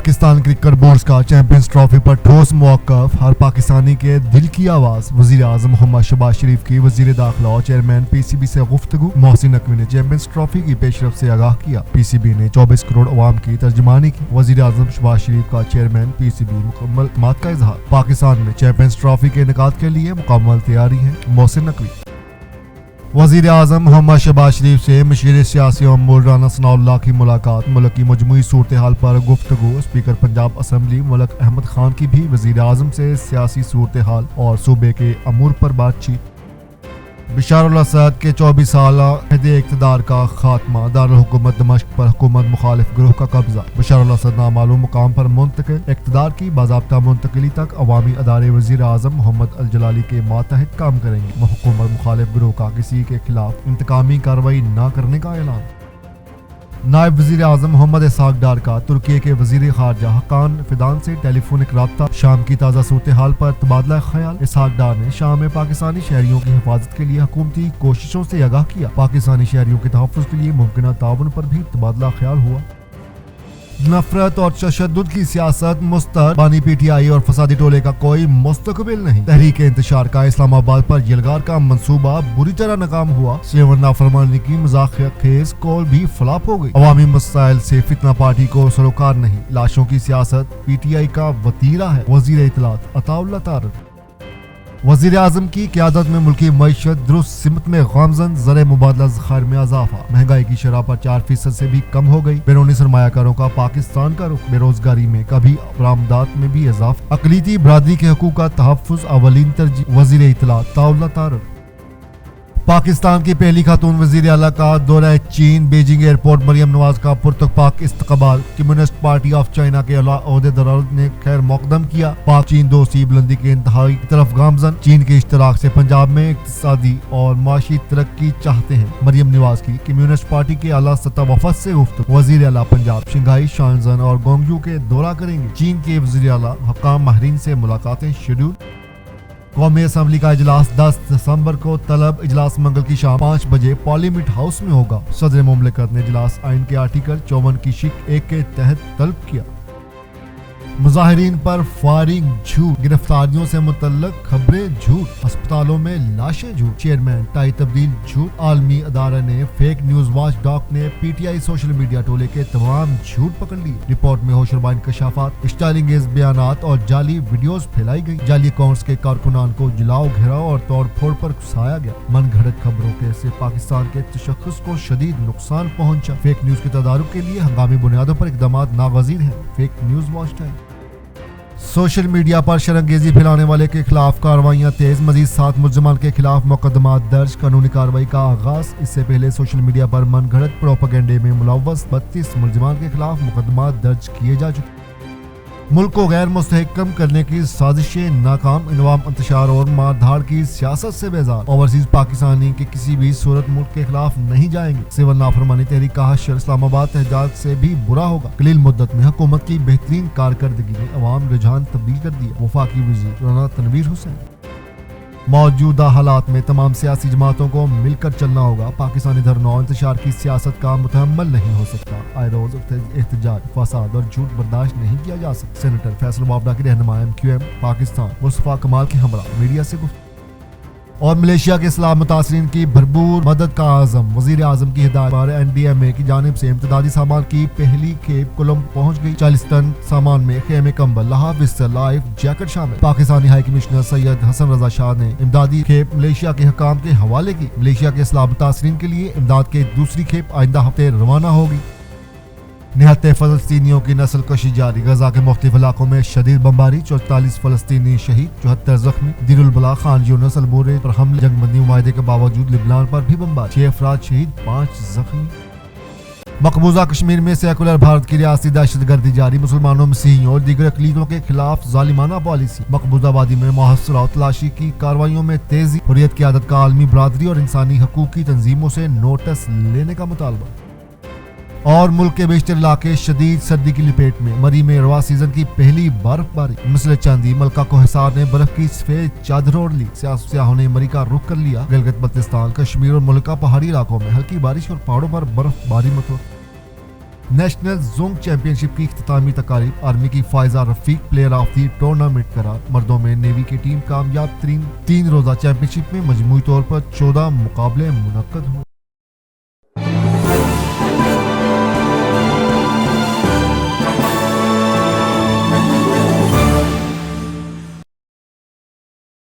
Pakistan cricket board का champions trophy पर ठोस मौक़िफ़, हर पाकिस्तानी के दिल की आवाज़। वज़ीर आज़म मोहम्मद शहबाज शरीफ की वज़ीर दाखिला और चेयरमैन पीसीबी से गुफ्तगू। मोहसिन नकवी ने चैंपियंस ट्रॉफी की पेशरफ से आगाह किया। पीसीबी ने 24 करोड़ अवाम की तर्जुमानी की। वज़ीर आज़म शहबाज शरीफ का चेयरमैन पीसीबी मुकम्मल एतमाद का इजहार। पाकिस्तान में चैंपियंस ट्रॉफी के इनेकाद के लिए मुकम्मल तैयारी है। मोहसिन नकवी। वज़ीर आज़म मोहम्मद शहबाज शरीफ से मशीर सियासी अमूर राना सनाउल्लाह की मुलाकात। मुल्क की मजमूई सूरत हाल पर गुफ्तगू। स्पीकर पंजाब असम्बली मलिक अहमद खान की भी वज़ीर आज़म से सियासी सूरत हाल और सूबे के अमूर पर बातचीत। बशर अल असद के 24 साल अहदे इक़्तिदार का खात्मा। दारुल हुकूमत दमिश्क पर हुकूमत मुखालिफ गिरोह का कब्जा। बशर अल असद नामालूम मुकाम पर मुंतकिल। इक़्तिदार की बाज़ाब्ता मुंतकिली तक अवामी अदारे वज़ीर आज़म मोहम्मद अल जलाली के मातहत काम करेंगे। हुकूमत मुखालिफ गिरोह का किसी के खिलाफ इंतकामी कार्रवाई न करने का ऐलान। नायब वज़ीर आज़म मोहम्मद इसहाक डार का तुर्की के वज़ीर ख़ारजा हकान फिदान से टेलीफोनिक रब्ता। शाम की ताज़ा सूरत हाल पर तबादला ख्याल। इसहाक डार ने शाम में पाकिस्तानी शहरियों की हिफाजत के लिए हुकूमती कोशिशों से आगाह किया। पाकिस्तानी शहरियों के तहफ़्फ़ुज़ के लिए मुमकिन ताउन पर भी तबादला ख्याल हुआ। नफरत और तशद्दुद की सियासत मुस्तर। बानी पीटीआई और फसादी टोले का कोई मुस्तकबिल नहीं। तहरीक इंतशार का इस्लामाबाद पर यलगार का मंसूबा बुरी तरह नाकाम हुआ। सेवन नाफरमानी की मजाकिया खेज कॉल भी फ्लॉप हो गई। अवामी मसाइल से फितना पार्टी को सरोकार नहीं। लाशों की सियासत पीटीआई का वतीरा है। वजीर इत्तलात अताउल्लाह तारक। वज़ीर आज़म की क़यादत में मुल्की मईशत दुरुस्त सिमत में गामज़न। ज़र मुबादला ज़खायर में इजाफा। महंगाई की शरह पर 4% से भी कम हो गई। बैरूनी सरमायाकारों का पाकिस्तान का रुख। बेरोजगारी में कभी बरामदात में भी इजाफा। अक़लीती बरादरी के हकूक़ का तहफ़्फ़ुज़ अवलीन तरजीह। वज़ीर इत्तलात अताउल्लाह तारक। पाकिस्तान की पहली खातून वज़ीर आला का दौरा चीन। बीजिंग एयरपोर्ट मरियम नवाज का पुरतपाक इस्तकबाल। कम्युनिस्ट पार्टी ऑफ चाइना के अहदेदारों ने खैर मकदम किया। पाक चीन दोस्ती बुलंदी के इंतहाई तरफ गामजन। चीन के इश्तराक से पंजाब में इक़्तिसादी और माशी तरक्की चाहते हैं। मरियम नवाज की कम्युनिस्ट पार्टी के आला सतह वफद से गुफ्तगू। वज़ीर आला पंजाब शंघाई, शानजन और गोंगजू के दौरा करेंगे। चीन के वज़ीर आला हकाम माहरीन से मुलाकातें शेड्यूल। कौमी असम्बली का इजलास 10 दिसंबर को तलब। इजलास मंगल की शाम 5 बजे पार्लियामेंट हाउस में होगा। सदर मुमलिकत ने इजलास आइन के आर्टिकल 54 की शिक 1 के तहत तलब किया। मुजाहिरीन पर फायरिंग झूठ। गिरफ्तारियों से मुतल्लक खबरें झूठ। अस्पतालों में लाशें झूठ। चेयरमैन टाई तब्दील झूठ। आलमी अदारा ने फेक न्यूज वॉच डॉग ने पीटीआई सोशल मीडिया टोले के तमाम झूठ पकड़ लिए। रिपोर्ट में होशरबा इंकशाफात, स्टाइलिंग बयानात और जाली वीडियोस फैलाई गई। जाली अकाउंट्स के कारकुनान को जलाओ, घेराव और तोड़ फोड़ पर घुसाया गया। मन घड़त खबरों के से पाकिस्तान के तशख्खुस को शदीद नुकसान पहुंचा। फेक न्यूज के तदारुक के लिए हंगामी बुनियादों पर इक़दाम नागज़ीर हैं। Fake news watch time. Social media पर शरंगेजी फैलाने वाले के खिलाफ कार्रवाइयां तेज। मजीद 7 मुल्ज़िमान के खिलाफ मुकदमा दर्ज। कानूनी कार्रवाई का आगाज। इससे पहले सोशल मीडिया पर मनगढ़ंत प्रोपेगेंडे में मुलव्वस 32 मुल्ज़िमान के खिलाफ मुकदमा दर्ज किए जा चुके। मुल्क को गैर मुस्तहकम करने की साजिशें नाकाम। इनवाम इंतशार और मारधाड़ की सियासत से बेजार। ओवरसीज पाकिस्तानी के किसी भी सूरत मुल्क के खिलाफ नहीं जाएंगे। सिविल नाफरमानी तहरीक का हशर इस्लामाबाद तहजाज से भी बुरा होगा। कलील मुद्दत में हुकूमत की बेहतरीन कारकर्दगी ने अवाम रुझान तब्दील कर दिया। वफाकी वज़ीर राना तनवीर हुसैन। मौजूदा हालात में तमाम सियासी जमातों को मिलकर चलना होगा। पाकिस्तानी धरना इंतशार की सियासत का मुतहम्मल नहीं हो सकता। आए रोज एहतजाज, फसाद और झूठ बर्दाश्त नहीं किया जा सकता। सेनेटर फैसल बाबरा की रहनुमा MQM पाकिस्तान मुस्तफा कमाल के हमरा मीडिया से गुफ्तगू। और मलेशिया के इस्लाम मुतासरीन की भरपूर मदद का आज़म। वज़ीर आज़म की हिदायत पर NDMA की जानिब से इमतदादी सामान की पहली खेप कोलंबो पहुंच गई। 40 टन सामान में खेमे, कंबल, लहाफ, बिस्तर, लाइफ जैकेट शामिल। पाकिस्तानी हाई कमिश्नर सैयद हसन रजा शाह ने इमदादी खेप मलेशिया के हुकाम के हवाले की। मलेशिया के इस्लाम मुतासरीन के लिए इमदाद की दूसरी खेप आइंदा हफ्ते रवाना होगी। निहत्ते फ़लस्तीनियों की नस्ल कशी जारी। गजा के मुख्तलिफ इलाकों में शदीद बमबारी। 44 फ़लस्तीनी शहीद, 74 जख्मी। दीरुल बला, खान यूनुस, अल-बूरे पर हमले। जंगबंदी मुआहदे के बावजूद लिबनान पर भी बमबारी। 6 अफराद शहीद, 5 जख्मी। मकबूजा कश्मीर में सेकुलर भारत की रियासती दहशतगर्दी जारी। मुसलमानों, मसीहियों और दीगर अक़लीतों के खिलाफ जालिमाना पॉलिसी। मकबूजा वादी में मुहस्सरा और तलाशी की कार्रवाइयों में तेजी। हुर्रियत की आदत का आलमी बरादरी और इंसानी हकूक़ की तंजीमों से नोटिस लेने का मुतालबा। और मुल्क के बेशतर इलाके शदीद सर्दी की लपेट में। मरी में रवा सीजन की पहली बर्फबारी। मिसल चांदी मलका को हिसार ने बर्फ की सफेद चादर ओढ़ ली। सियाहों ने मरी का रुख कर लिया। गिलगित बल्तिस्तान, कश्मीर और मुल्क का पहाड़ी इलाकों में हल्की बारिश और पहाड़ों पर बर्फबारी मतवाक़। نیشنل زونگ چیمپئن شپ کی اختتامی تقاریب آرمی کی فائزہ رفیق پلیئر آف دی ٹورنامنٹ قرار. مردوں میں نیوی کی ٹیم کامیاب ترین 3 روزہ چیمپئن شپ میں مجموعی طور پر 14 مقابلے منعقد ہوئے.